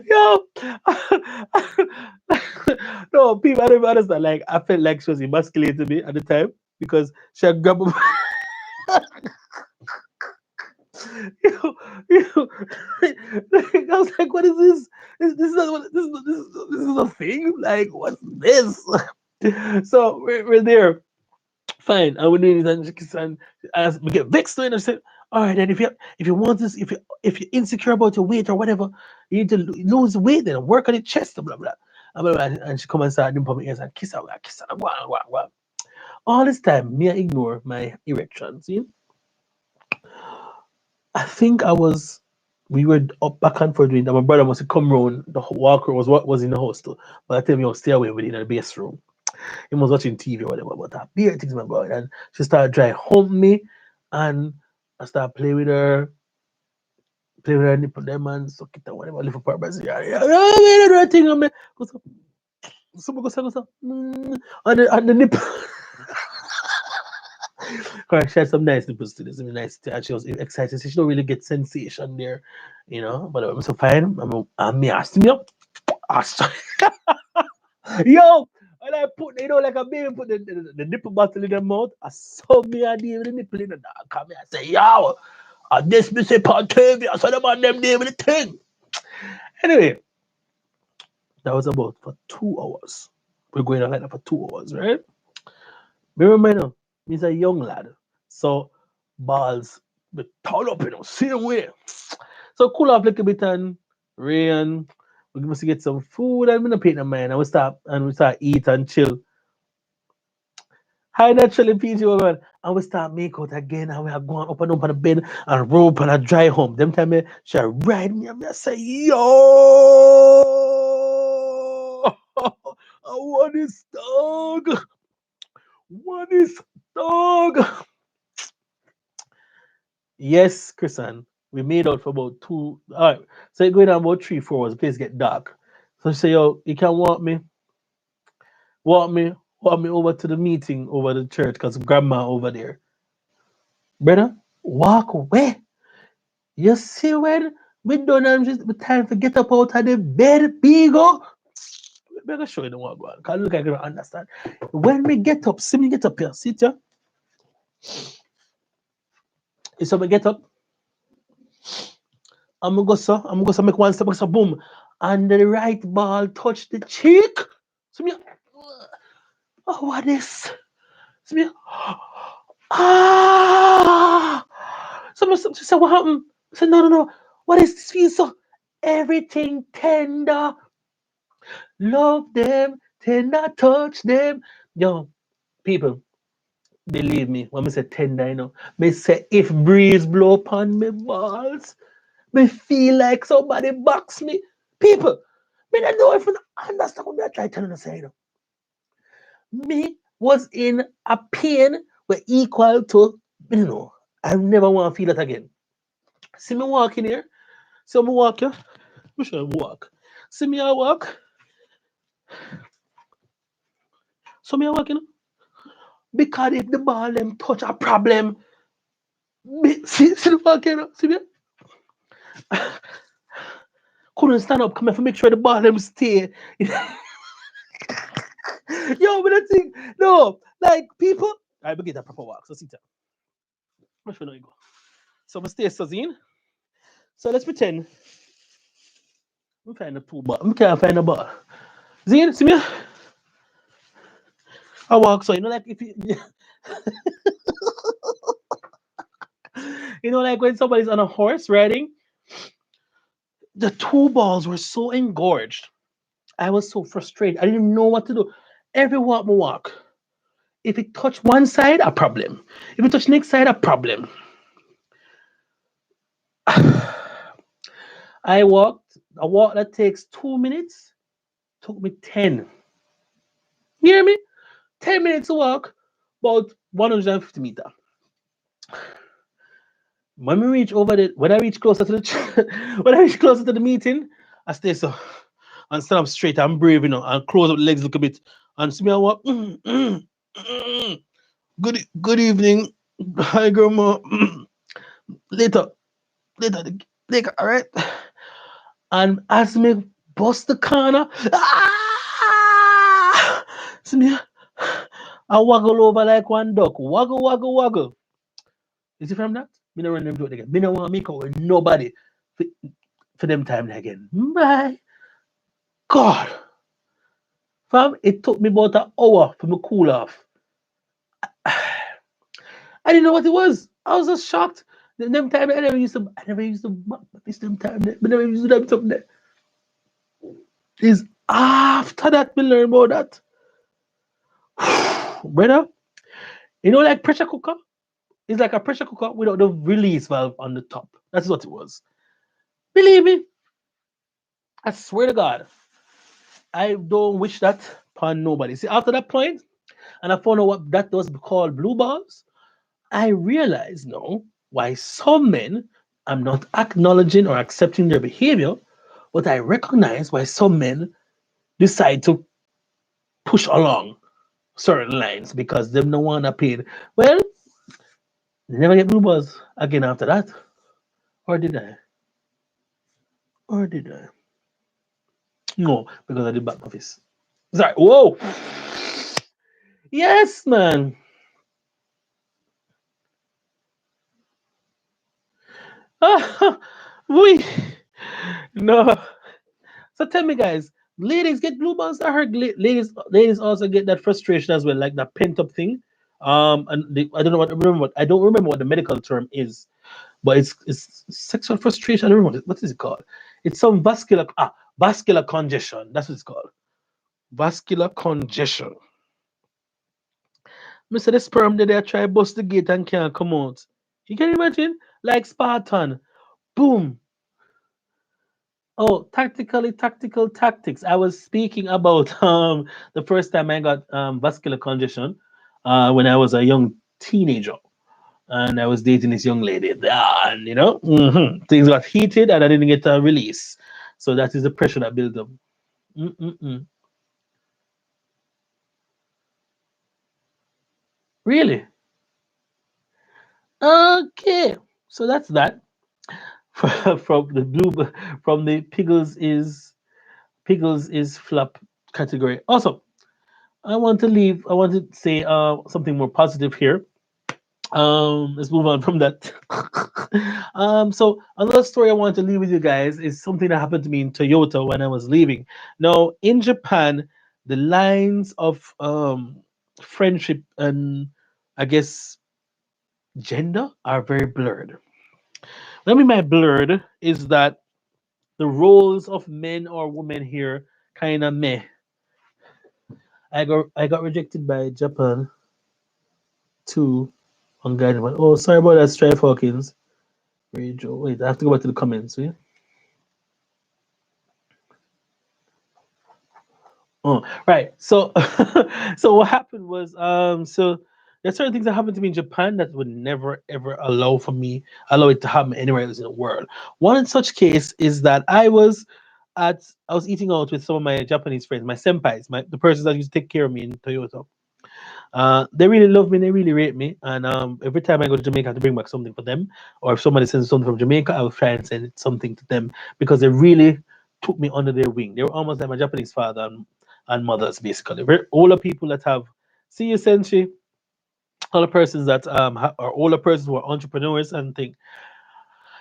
yo, no, people, I don't even understand. Like, I felt like she was emasculating me at the time because she had grabbed you, you, like, I was like, what is this? This is not what this is a thing. Like, what's this? So we're there, fine. And we're doing it, and as we get vexed to it, and I said, all right, then if you want this, if you're insecure about your weight or whatever, you need to lose weight then work on your chest, blah blah. And, blah, blah. And she come and start doing my ears and kiss her, wow, wow, wow. All this time, me I ignore my erection. See, I think we were up back and forth doing that. My brother must have come round, the walker was in the hostel. But I tell him, stay away with it in the base room. He was watching TV or whatever, but I beer things my brother. And she started trying to hump me, and I started play with her nipple them and suck it and whatever, little part, but yeah, the right thing on me. Go so. And the nipple. Correct, she had some nice nipples to this, some nice, and she was excited. So she don't really get sensation there, But I'm so fine. I'm me asking you, ask- yo, and I put, like a baby put the nipple bottle in her mouth. I saw me and the nipple in the dog. Come here, I say, yo, this me say Pantavia, so the man them name the thing. Anyway, that was about for 2 hours. We're going on like that for 2 hours, right? Remember now, he's a young lad. So balls be turn up, same way. So cool off a little bit and rain. We must get some food and we don't pay no mind. And we start eat and chill. High naturally PG woman. And we start make out again and we are going up and up on the bed and rope and I drive home. Them time she ride me and I say, yo, I want this dog. What is dog? Yes, Christian. We made out for about two. All right. So it going on about 3, 4 hours. The place get dark. So she say, yo, you can walk me, walk me over to the meeting over the church because grandma over there. Brother, walk away. You see when we done and just the time to get up out of the bed, bigo. I'm gonna show you the one, cause look, I can understand. When we get up, see me get up here, sit here. So we get up, I'm gonna make one step, so boom, and the right ball touch the cheek. So me, oh, what is? So me, ah. She said, what happened? I said, no, no, no. What is this feel so? Everything tender, love them, tender, touch them. Yo, people, believe me when I say tender, Me say if breeze blow upon me balls, me feel like somebody box me. People, me don't know if you understand what I try telling you say, Me was in a pain were equal to, I never want to feel that again. See me walking here, see me walk here, me show him walk. See me I walk, so me I walk, because if the ball them touch a problem, see the walk here, see me? Couldn't stand up, come here to make sure the ball them stay. Yo, but that thing, no, like people. I begin a proper walk. So sit down. Which way do you go? So we stay Sazine. So let's pretend we find a pool ball. We can't find a ball. Zine, see me? I walk. So you know, like if you, you know, like when somebody's on a horse riding, the two balls were so engorged. I was so frustrated. I didn't know what to do. Every walk, my walk. If it touched one side, a problem. If it touched next side, a problem. I walked. A walk that takes 2 minutes took me 10. You hear me? 10 minutes to walk, about 150 meter. When we reach over the, when I reach closer to the, when I reach closer to the meeting, I stay so and stand up straight. I'm brave, and close up the legs a little bit. And see me, I walk. Good evening. Hi, grandma. later, later, later. All right. And as me bust the corner, see me, I waggle over like one duck. Waggle, waggle, waggle. You see from that? Me no run them do it again. Me no want to make out with nobody for, for them time again. My God. Fam, it took me about an hour for me cool off. I didn't know what it was. I was just shocked. Them time I never used to this them time. I never used to them something there. Is after that me learn about that. Brother, like pressure cooker? It's like a pressure cooker without the release valve on the top. That's what it was. Believe me, I swear to God, I don't wish that upon nobody. See, after that point, and I found out what that was called blue balls, I realize now why some men, I'm not acknowledging or accepting their behavior, but I recognize why some men decide to push along certain lines because them no want to pay. Well, they never get blue balls again after that. Or did I? Or did I? No, because I did back office. Sorry. Whoa. Yes, man. we no. So tell me, guys, ladies get blue balls. I heard ladies also get that frustration as well, like that pent up thing. I don't know what remember. What, I don't remember what the medical term is, but it's sexual frustration. I don't remember what is it called. It's some vascular congestion. That's what it's called. Vascular congestion. Mr. The sperm that they try bust the gate and can't come out. You can imagine, like Spartan. Boom. Oh, tactical tactics. I was speaking about the first time I got vascular congestion when I was a young teenager and I was dating this young lady. And things got heated and I didn't get a release. So that is the pressure that built up. Mm-mm-mm. Really? Okay. So that's that from the blue from the Piggles is flop category. Also, I want to say something more positive here. Let's move on from that. So another story I want to leave with you guys is something that happened to me in Toyota when I was leaving. Now in Japan, the lines of friendship and I guess gender are very blurred. What I mean by blurred is that the roles of men or women here kind of meh. I got rejected by Japan too on guided one. Oh, sorry about that, Strife Hawkins. Rachel. Wait, I have to go back to the comments. Yeah? Oh, right. So, so what happened was, so there's certain things that happened to me in Japan that would never ever allow it to happen anywhere else in the world. One such case is that I was eating out with some of my Japanese friends, my senpais, the persons that used to take care of me in Toyota. They really love me, they really rate me, and every time I go to Jamaica, I have to bring back something for them. Or if somebody sends something from Jamaica, I will try and send something to them because they really took me under their wing. They were almost like my Japanese father and mothers, basically. Very older people that have see you senshi, all the persons that are older persons who are entrepreneurs and things.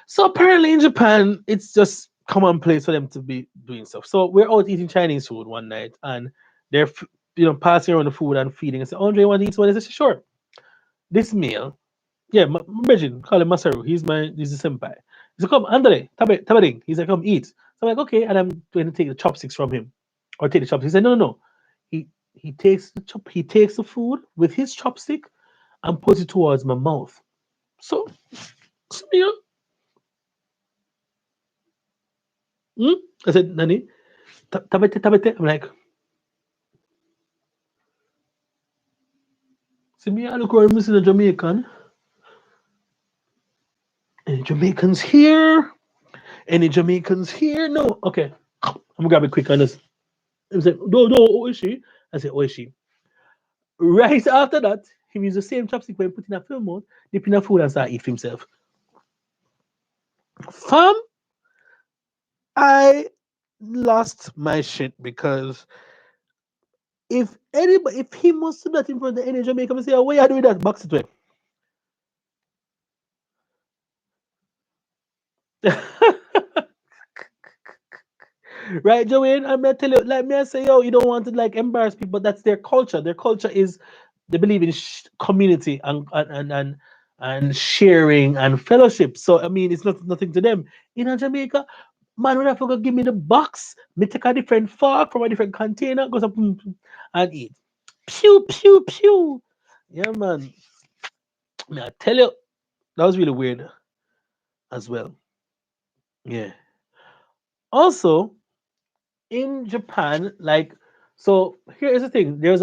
So apparently in Japan, it's just commonplace for them to be doing stuff. So we're out eating Chinese food one night, and they're passing around the food and feeding. I said, Andre, you want to eat one? I said, sure. This meal, yeah, imagine call him Masaru. He's the senpai. He said, come, Andre, tabering. He's like, come eat. So I'm like, okay, and I'm going to take the chopsticks from him, or take the chopsticks. He said, no, no, no. He takes the food with his chopstick and puts it towards my mouth. So, you know, I said, Nani, tabete, tabete. I'm like, see me, I look around, missing a Jamaican. Any Jamaicans here? Any Jamaicans here? No. Okay. I'm gonna grab it quick on this. He said, no, no, oh, is she? I said, oh, is she? Right after that, he used the same chopstick when he put in a film mode, dip in a food and start eat for himself. Fam, I lost my shit because if he must do that in front of any Jamaican, I say, oh, why you doing that? Box it way. Right, Joanne? I'm gonna tell you, like me, I say, yo, you don't want to like embarrass people, but that's their culture. Their culture is they believe in community and sharing and fellowship. So I mean, it's not nothing to them. In Jamaica, man, when I forgot give me the box, me take a different fork from a different container, goes up and eat. Pew pew pew. Yeah, man. Me, I tell you, that was really weird as well. Yeah. Also, in Japan, like, so here is the thing. There's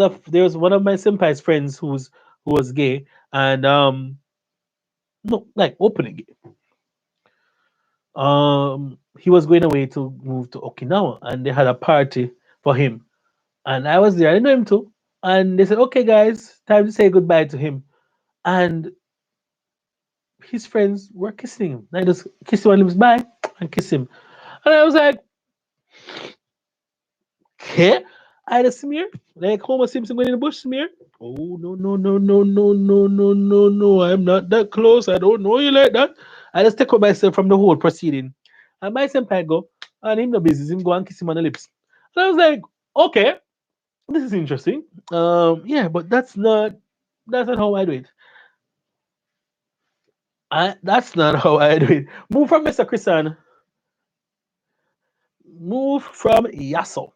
one of my senpai's friends who was gay and no, like openly gay. He was going away to move to Okinawa and they had a party for him. And I was there, I didn't know him too. And they said, okay guys, time to say goodbye to him. And his friends were kissing him. I just kiss him on lips, bye, and kiss him. And I was like, okay. I had a smear, like Homer Simpson going in the bush smear. Oh no no no no no no no no no! I'm not that close. I don't know you like that. I just take out myself from the whole proceeding. And my senpai go, and him the business, him go and kiss him on the lips. And I was like, okay, this is interesting. Yeah, but that's not how I do it. That's not how I do it. Move from Mr. Christian. Move from Yasso.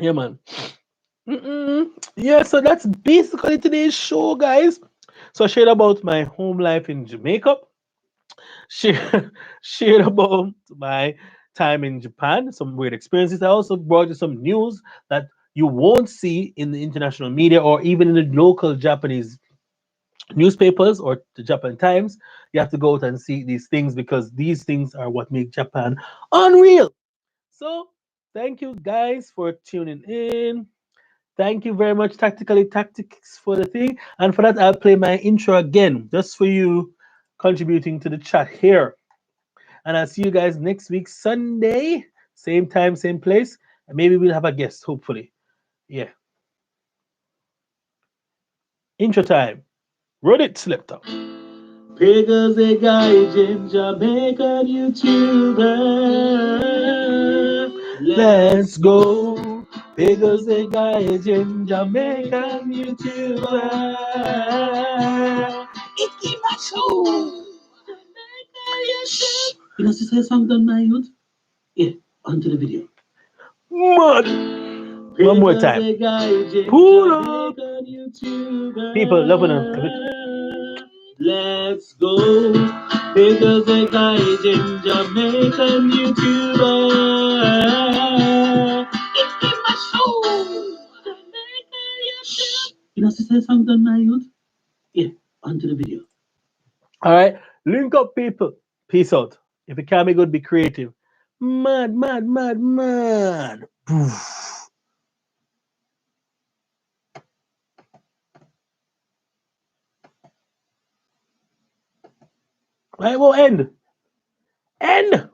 Yeah, man. Mm-mm. Yeah, so that's basically today's show, guys. So I shared about my home life in Jamaica, share, shared about my time in Japan, some weird experiences. I also brought you some news that you won't see in the international media or even in the local Japanese newspapers or the Japan Times. You have to go out and see these things because these things are what make Japan unreal. So thank you guys for tuning in. Thank you very much, Tactically Tactics, for the thing. And for that, I'll play my intro again, just for you contributing to the chat here. And I'll see you guys next week, Sunday, same time, same place. And maybe we'll have a guest, hopefully. Yeah. Intro time. Run it, Selector. Because a guy in Jamaican YouTuber. Let's go. Because a guy in Jamaican YouTuber. It's my show. You know, to say something, my youth? Yeah, onto the video. Mud. One more time. Pull up. People loving it. Let's go. Because the guy is in Jamaican YouTuber. It's in my show. Jamaican YouTuber. You know, to say something, my youth? Yeah, onto the video. All right. Link up, people. Peace out. If it can't be good, be creative. Mad, mad, mad, mad. Poof. Right, well, end. End.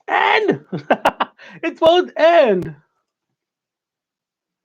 End. It won't end.